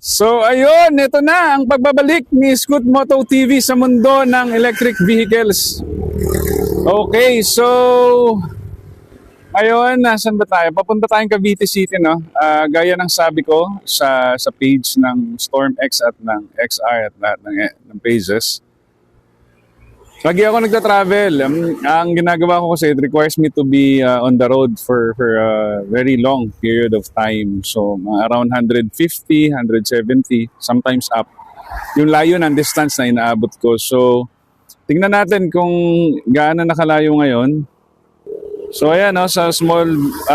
So ayun, ito na ang pagbabalik ni Scoot Moto TV sa mundo ng electric vehicles. Okay, so ayun, nasan ba tayo? Papunta tayong Cavite City, no? Gaya ng sabi ko sa page ng Storm X at ng XR at lahat ng pages. Lagi ako nagta-travel. Ang ginagawa ko kasi it requires me to be on the road for a very long period of time. So around 150, 170, sometimes up. Yung layo ng distance na inaabot ko. So tingnan natin kung gaano nakalayo ngayon. So ayan, no, sa small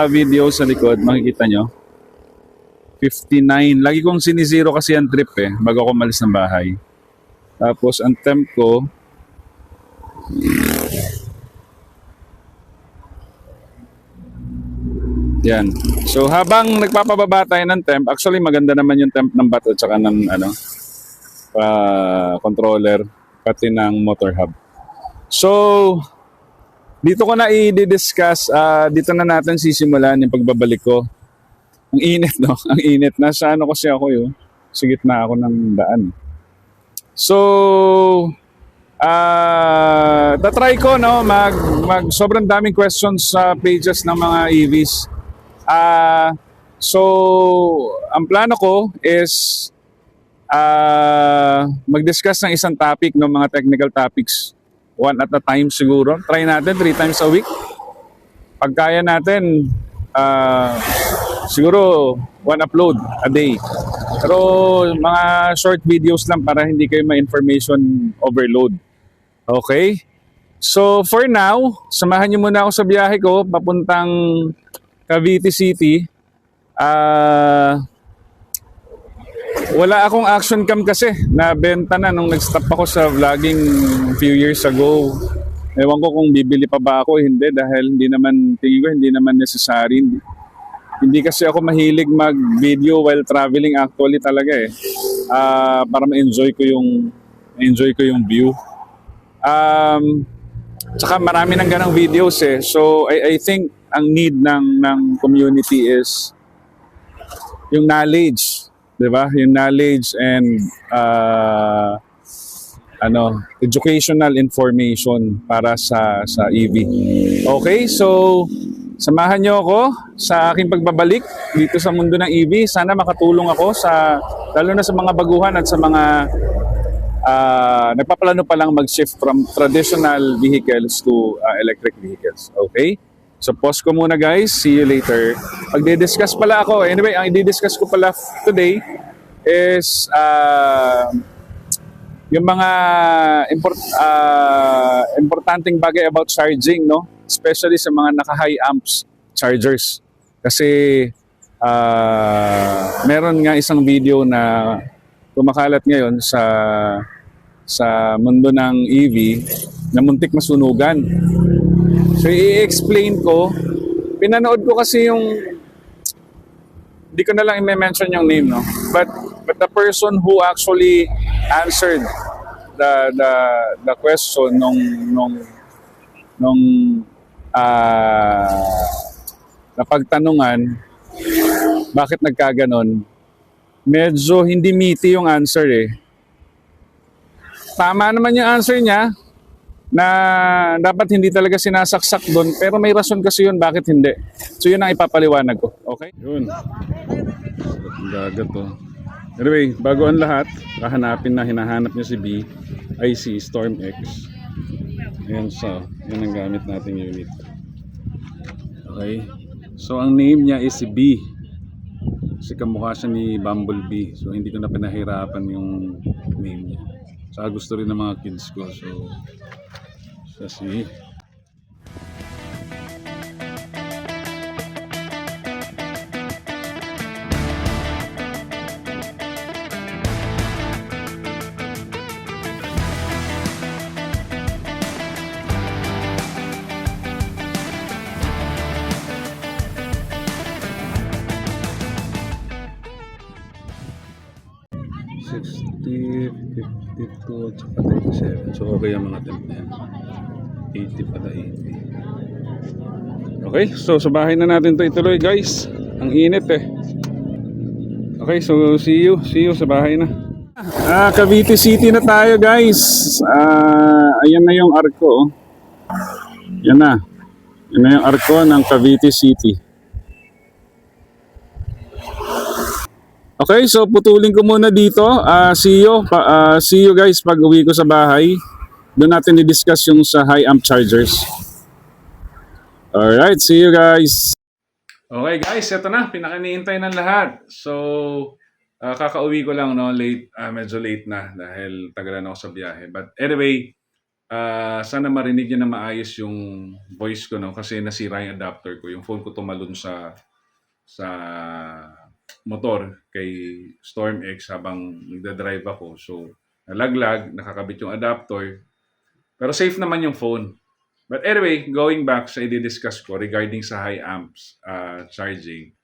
video sa likod, makikita nyo. 59. Lagi kong sinizero kasi ang trip bago ako malis ng bahay. Tapos ang temp ko, yan. So habang nagpapababa tayo ng temp, actually maganda naman yung temp ng bato at saka ng controller pati ng motor hub. So dito ko na i-discuss, dito na natin sisimulan yung pagbabalik ko. Ang init, no? Ang init. Nasa ano kasi ako yun. Sa gitna ako ng daan. So tatry ko, no, mag sobrang daming questions sa pages ng mga EVs. So ang plano ko is mag-discuss ng isang topic, no, mga technical topics, one at a time siguro. Try natin 3 times a week. Pag kaya natin, siguro 1 upload a day. Pero mga short videos lang para hindi kayo ma-information overload. Okay? So for now, samahan niyo muna ako sa biyahe ko papuntang Cavite City. Wala akong action cam kasi. Nabenta na nung nag-stop ako sa vlogging few years ago. Ewan ko kung bibili pa ba ako. Hindi, dahil tingin ko hindi naman necessary. Hindi kasi ako mahilig mag-video while traveling actually talaga para ma-enjoy ko yung view. Tsaka marami ng ganang videos So I think ang need ng community is yung knowledge, 'di ba? Yung knowledge and educational information para sa EV. Okay, so samahan niyo ako sa aking pagbabalik dito sa mundo ng EV. Sana makatulong ako lalo na sa mga baguhan at sa mga nagpaplano pa lang mag-shift from traditional vehicles to electric vehicles. Okay? So pause ko muna guys. See you later. Magdi-discuss pala ako. Anyway, ang i-discuss ko pala today is yung mga importanteng bagay about charging, no? Especially sa mga naka-high amps chargers. Kasi meron nga isang video na kumakalat ngayon sa mundo ng EV na muntik masunugan. So i-explain ko, pinanood ko kasi hindi ko na lang i-mention yung name, no? But the person who actually answered the question nung napagtanungan bakit nagkaganon, medyo hindi meaty yung answer Tama naman yung answer niya na dapat hindi talaga sinasaksak doon, pero may rason kasi yun bakit hindi. So yun ang ipapaliwanag ko. Okay? Yun. Gagat to. Anyway, bago ang lahat, hinahanap niya si B ay si Storm X. Ayan siya. Yan ang gamit nating unit. Okay? So ang name niya is si B. Kasi kamukha siya ni Bumblebee. So hindi ko na pinahirapan yung name niya. Saka gusto rin ng mga kids ko. So siya si .52 at saka 37. So okay ang mga temp na yan. 80 pala, 80. Okay, so sa bahay na natin to ituloy guys. Ang init Okay, so see you. See you sa bahay na. Cavite City na tayo, guys. Ayan na yung arko. Oh. Yan na. Yan na yung arko ng Cavite City. Okay, so putulin ko muna dito. See you guys pag uwi ko sa bahay. Doon natin i-discuss yung sa high amp chargers. Alright, see you guys. Okay guys, ito na. Pinakaniintay ng lahat. So, kakauwi ko lang, no? Late, medyo late na dahil tagalan ako sa biyahe. But anyway, sana marinig niyo na maayos yung voice ko, no? Kasi nasira yung adapter ko. Yung phone ko tumalon sa motor kay Storm X habang nagda-drive ako. So, nalaglag, nakakabit yung adapter. Pero safe naman yung phone. But anyway, going back sa i-discuss ko regarding sa high amps charging.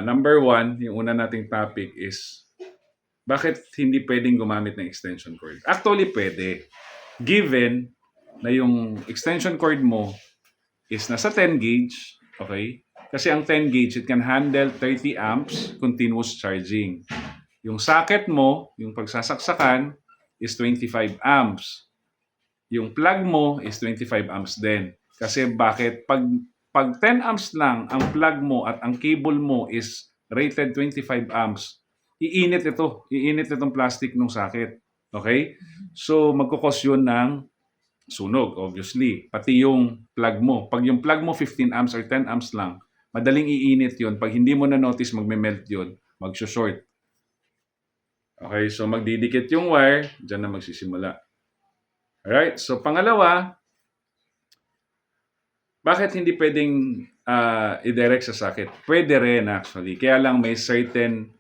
Number one, yung una nating topic is bakit hindi pwedeng gumamit ng extension cord? Actually, pwede. Given na yung extension cord mo is nasa 10 gauge, okay? Kasi ang 10 gauge, it can handle 30 amps continuous charging. Yung socket mo, yung pagsasaksakan, is 25 amps. Yung plug mo is 25 amps din. Kasi bakit? Pag 10 amps lang ang plug mo at ang cable mo is rated 25 amps, iinit ito. Iinit itong plastic ng socket. Okay? So, magkukos yun ng sunog, obviously. Pati yung plug mo. Pag yung plug mo 15 amps or 10 amps lang, madaling iinit yun. Pag hindi mo na-notice, magme-melt yun. Mag-short. Okay? So, magdidikit yung wire. Diyan na magsisimula. Alright, so pangalawa, bakit hindi pwedeng i-direct sa socket? Pwede rin actually. Kaya lang may certain,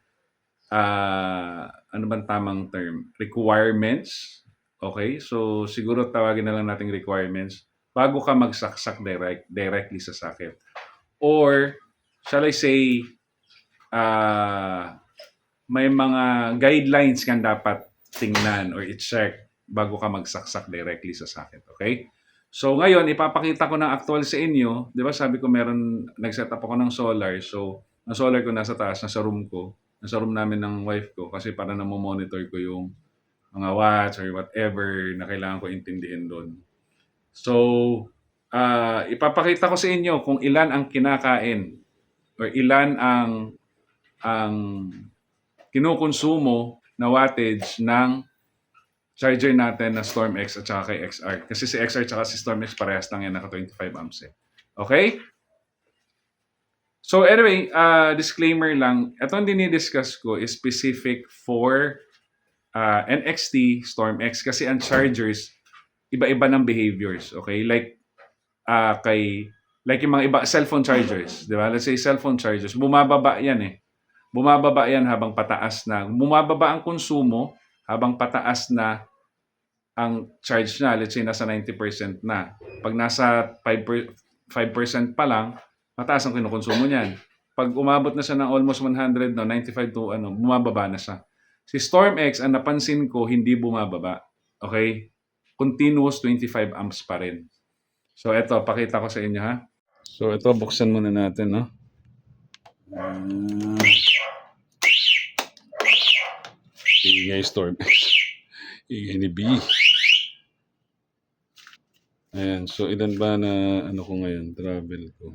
ano bang tamang term? Requirements. Okay, so siguro tawagin na lang nating requirements bago ka magsaksak directly sa socket. Or, shall I say, may mga guidelines kang dapat tingnan or i-check bago ka magsaksak directly sa socket, okay? So ngayon, ipapakita ko ng actual sa inyo. Di ba sabi ko nag-set up ako ng solar. So, ang solar ko nasa taas, nasa room ko. Nasa room namin ng wife ko kasi para na monitor ko yung mga watts or whatever na kailangan ko intindihin doon. So, ipapakita ko sa inyo kung ilan ang kinakain or ilan ang kinukonsumo na wattage ng charger natin na Storm X at saka kay XR. Kasi si XR at si Storm X parehas lang yan, naka 25 amps eh. Okay? So anyway, disclaimer lang, itong dinidiscuss ko is specific for NXT, Storm X kasi ang chargers, iba-iba ng behaviors. Okay? Like yung mga iba, cellphone chargers. Di ba? Let's say cellphone chargers, bumababa yan eh. Bumababa yan habang pataas na. Bumababa ang konsumo habang pataas na ang charge na, let's say nasa 90% na. Pag nasa 5% pa lang, mataas ang kinukonsumo niyan. Pag umabot na siya ng almost 100, no, 95 to bumababa na siya. Si Storm X, ang napansin ko, hindi bumababa. Okay? Continuous 25 amps pa rin. So, eto, pakita ko sa inyo, ha? So, ito, buksan muna natin, no? Ingay Storm X. Ingay ni B. Ayan, so ilan ba na ano ko ngayon, travel ko?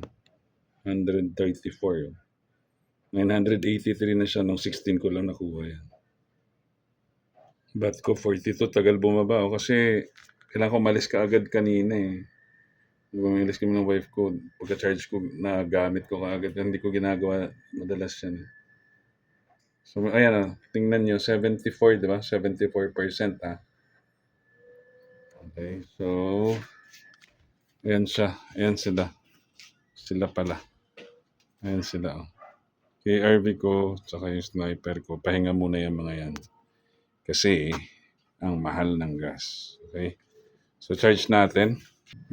134. 983 na siya nung 16 ko lang nakuha yan. Bat ko 42, tagal bumaba ako kasi kailangan ko malis ka agad kanina eh. Umalis kami ng wife ko, pagka-charge ko, nagamit ko kaagad. Hindi ko ginagawa madalas yan eh. So ayan tingnan nyo, 74, di ba? 74% ah. Okay, so ayan siya. Ayan sila. Sila pala. Ayan sila. Oh. KRV ko, tsaka yung sniper ko. Pahinga muna yung mga yan. Kasi, ang mahal ng gas. Okay? So, charge natin.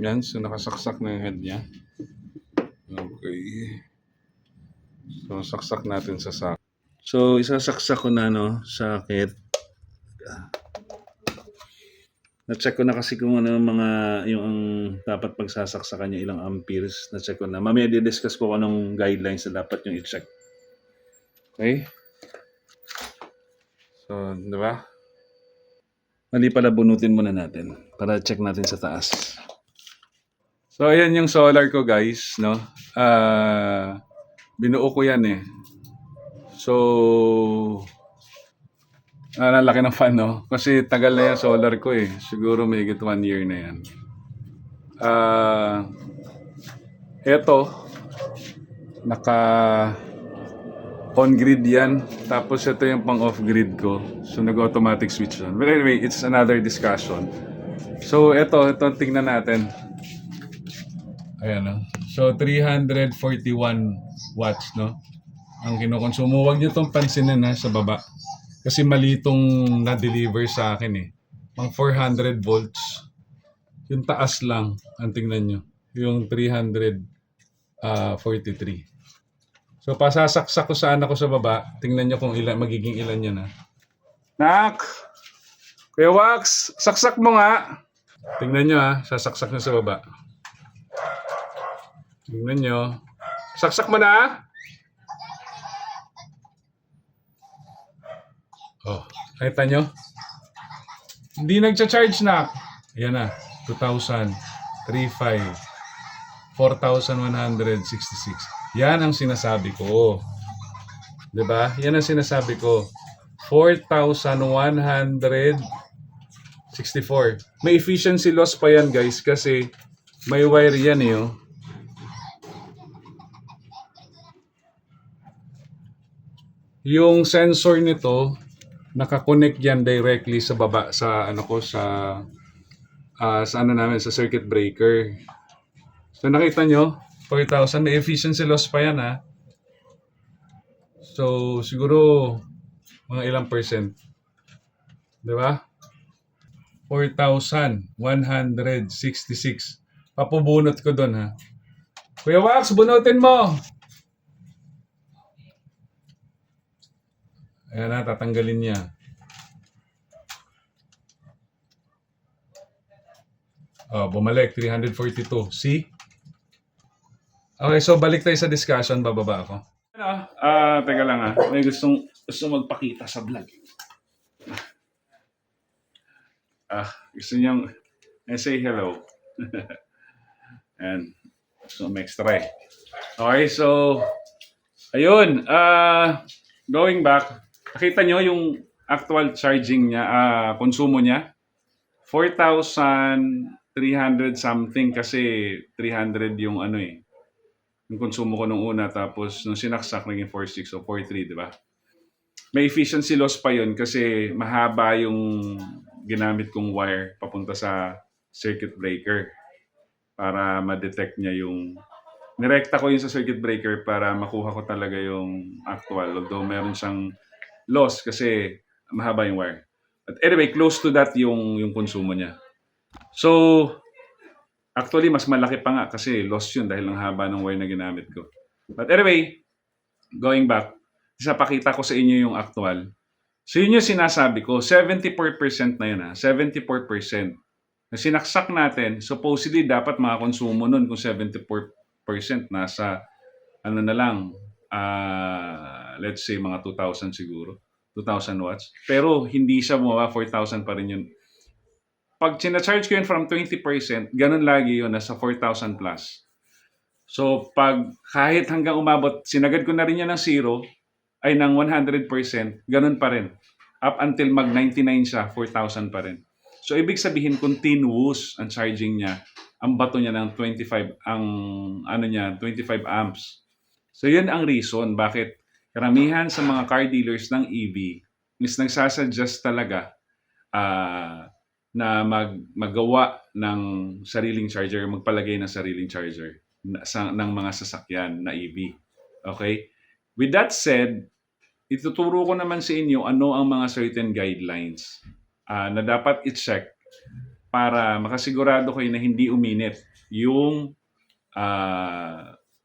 Yan. So, nakasaksak na yung head niya. Okay. So, saksak natin sa socket. So, isasaksak ko na, no, socket. Na-check ko na kasi kung ano mga yung dapat pagsasaksakan niya ilang amperes. Na-check ko na. Mamaya di-discuss ko kung anong guidelines na dapat yung i-check. Okay? So, di ba? Mali pala, bunutin muna natin para check natin sa taas. So, ayan yung solar ko, guys, no? Binuo ko yan eh. So, laki ng fan, no? Kasi tagal na yan solar ko eh. Siguro may higit 1 year na yan. Eto, naka on-grid yan. Tapos ito yung pang off-grid ko. So, nag-automatic switch on. But anyway, it's another discussion. So, ito tingnan natin. Ayan, no? So, 341 watts, no? Ang kinukonsumo. Huwag nyo itong pansinin ha, sa baba. Kasi mali itong na-deliver sa akin eh. Pang 400 volts. Yung taas lang, ang tingnan nyo. Yung 343. So, pasasaksak ko saan ako sa baba. Tingnan nyo kung ilan, magiging ilan yan ha. Nak! Kuya Wax, saksak mo nga. Tingnan nyo ha, sasaksak nyo sa baba. Tingnan nyo. Saksak mo na. Oh, nakita nyo? Hindi nagcha-charge na. Ayan na, 2,000, 3,500, 4,166. Yan ang sinasabi ko. 'Di ba? Yan ang sinasabi ko. 4,164. May efficiency loss pa yan, guys, kasi may wire yan eh. Oh. Yung sensor nito, nakakonect yan directly sa baba sa ano ko sa ano namin sa circuit breaker. So nakita nyo, 4,000, may efficiency loss pa yan ha. So siguro mga ilang percent. 'Di ba? 4,166. Papubunot ko doon ha. Kuya Wax, bunutin mo. Ayan na, tatanggalin niya. Oh, bumalik, 342. See? Okay, so balik tayo sa discussion, bababa ako. Teka lang ha. May gusto magpakita sa vlog. Gusto niyang say hello. And so extra eh. Okay, so ayun, going back, nakita nyo yung actual charging niya, konsumo niya, 4,300 something kasi 300 yung ano eh, yung konsumo ko nung una, tapos nung sinaksak naging 4,600 o 4,300, di ba? May efficiency loss pa yun kasi mahaba yung ginamit kong wire papunta sa circuit breaker para ma-detect niya yung nirekta ko yun sa circuit breaker para makuha ko talaga yung actual, although meron siyang loss kasi mahaba yung wire. But anyway, close to that yung konsumo niya. So, actually, mas malaki pa nga kasi loss yun dahil ang haba ng wire na ginamit ko. But anyway, going back, isapakita ko sa inyo yung actual. So, yun yung sinasabi ko, 74% na yun ha, 74%. Na sinaksak natin, supposedly dapat makakonsumo nun kung 74% nasa ano na lang, let's say mga 2,000 siguro, 2,000 watts. Pero hindi siya bumaba, 4,000 pa rin yun. Pag sinacharge ko yun from 20%, ganun lagi yun, nasa 4,000 plus. So pag kahit hanggang umabot, sinagad ko na rin yan ng 0, ay ng 100%, ganun pa rin. Up until mag 99 siya, 4,000 pa rin. So ibig sabihin, continuous ang charging niya. Ang bato niya ng 25, ang ano niya, 25 amps. So yun ang reason bakit karamihan sa mga car dealers ng EV is nagsasuggest talaga na magawa ng sariling charger, magpalagay ng sariling charger ng mga sasakyan na EV. Okay? With that said, ituturo ko naman sa inyo ano ang mga certain guidelines na dapat i-check para makasigurado kayo na hindi uminit yung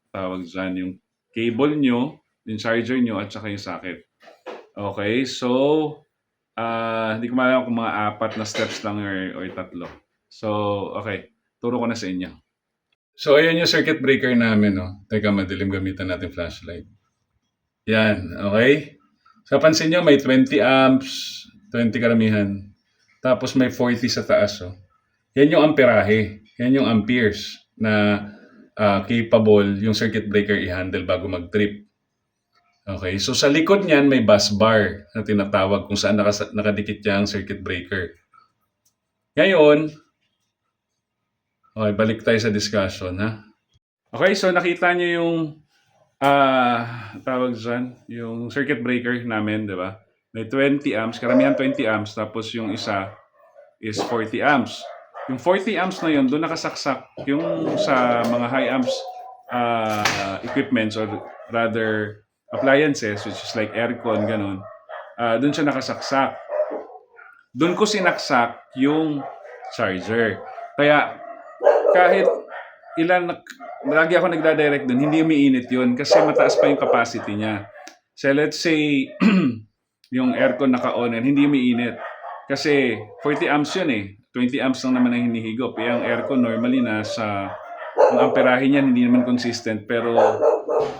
tawag dyan, yung cable nyo, yung charger nyo, at saka yung socket. Okay, so hindi ko maalala kung mga 4 na steps lang or 3. So, okay, turo ko na sa inyo. So, ayan yung circuit breaker namin. No? Teka, madilim, gamitan natin flashlight. Yan, okay? Sa pansin nyo, may 20 amps, 20 karamihan. Tapos may 40 sa taas. Oh. Yan yung amperahe. Yan yung amperes na capable yung circuit breaker i-handle bago mag-trip. Okay, so sa likod niyan may bus bar na tinatawag kung saan nakadikit yung circuit breaker. Ngayon, okay, balik tayo sa discussion, ha? Okay, so nakita niyo yung tawag dyan, yung circuit breaker namin, di ba? May 20 amps, karamihan 20 amps, tapos yung isa is 40 amps. Yung 40 amps na yun, doon nakasaksak yung sa mga high amps equipments or rather appliances, which is like aircon, ganun. Doon siya nakasaksak. Doon ko sinaksak yung charger. Kaya kahit lagi ako nagdadirect doon, hindi umiinit yun kasi mataas pa yung capacity niya. So let's say, yung aircon naka-on and hindi umiinit. Kasi 40 amps yun eh. 20 amps lang naman ang hinihigop. Yung aircon normally yung amperahe niya hindi naman consistent. Pero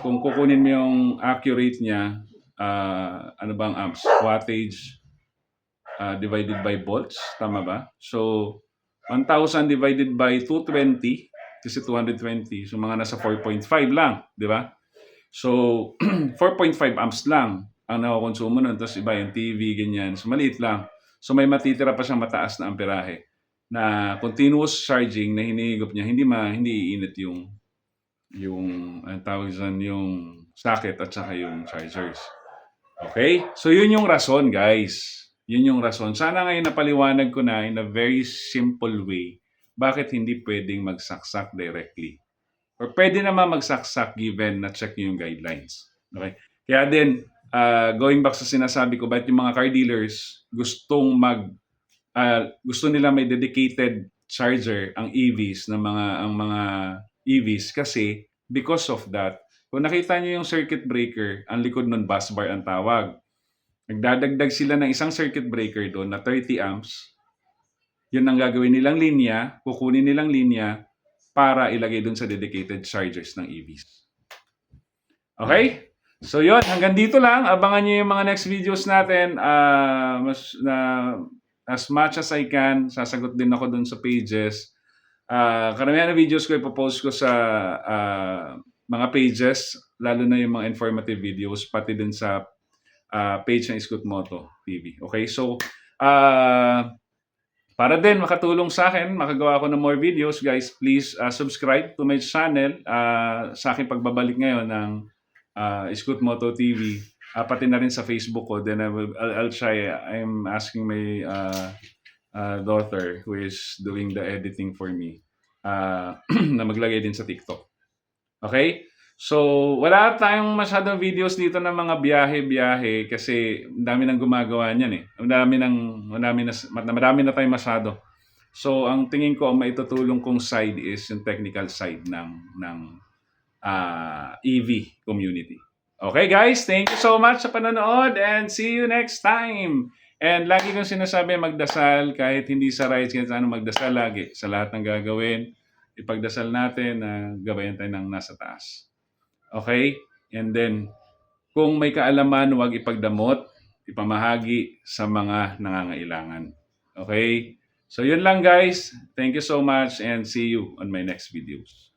kung kukunin mo yung accurate niya, ano bang amps? Wattage divided by volts. Tama ba? So, 1,000 divided by 220 kasi 220. So, mga nasa 4.5 lang. Di ba? So, 4.5 amps lang ang nakukonsumo nun. Tapos iba yung TV, ganyan. So, maliit lang. So, may matitira pa siyang mataas na amperahe na continuous charging na hinihigop niya, hindi iinit ang tawag dyan, yung socket at saka yung chargers. Okay? So, yun yung rason, guys. Yun yung rason. Sana ngayon napaliwanag ko na in a very simple way bakit hindi pwedeng magsaksak directly. Or pwede naman magsaksak given na check yung guidelines. Okay? Kaya din, going back sa sinasabi ko, bakit yung mga car dealers gusto nila may dedicated charger ang EVs ang mga EVs kasi because of that, kung nakita niyo yung circuit breaker, ang likod nun bus bar ang tawag. Nagdadagdag sila ng isang circuit breaker doon na 30 amps. Yun ang gagawin nilang linya, kukunin nilang linya para ilagay doon sa dedicated chargers ng EVs. Okay? So yun, hanggang dito lang. Abangan niyo yung mga next videos natin. As much as I can, sasagot din ako doon sa pages. Karamihan na videos ko ipopost ko sa mga pages, lalo na yung mga informative videos, pati din sa page ng Scoot Moto TV. Okay, so para din makatulong sa akin, makagawa ako ng more videos, guys, please subscribe to my channel sa aking pagbabalik ngayon ng Scoot Moto TV. Pati na rin sa Facebook ko. Then I'll try. I'm asking my daughter who is doing the editing for me na maglagay din sa TikTok. Okay? So, wala tayong masyadong videos dito ng mga biyahe-biyahe kasi dami nang gumagawa niyan eh. Marami na tayong masyado. So, ang tingin ko ang maitutulong kong side is yung technical side ng EV community. Okay guys, thank you so much sa panonood and see you next time. And lagi kong sinasabi magdasal kahit hindi sa rides, kahit ano magdasal lagi sa lahat ng gagawin. Ipagdasal natin na gabayan tayo ng nasa taas. Okay? And then, kung may kaalaman, huwag ipagdamot, ipamahagi sa mga nangangailangan. Okay? So, yun lang guys. Thank you so much and see you on my next videos.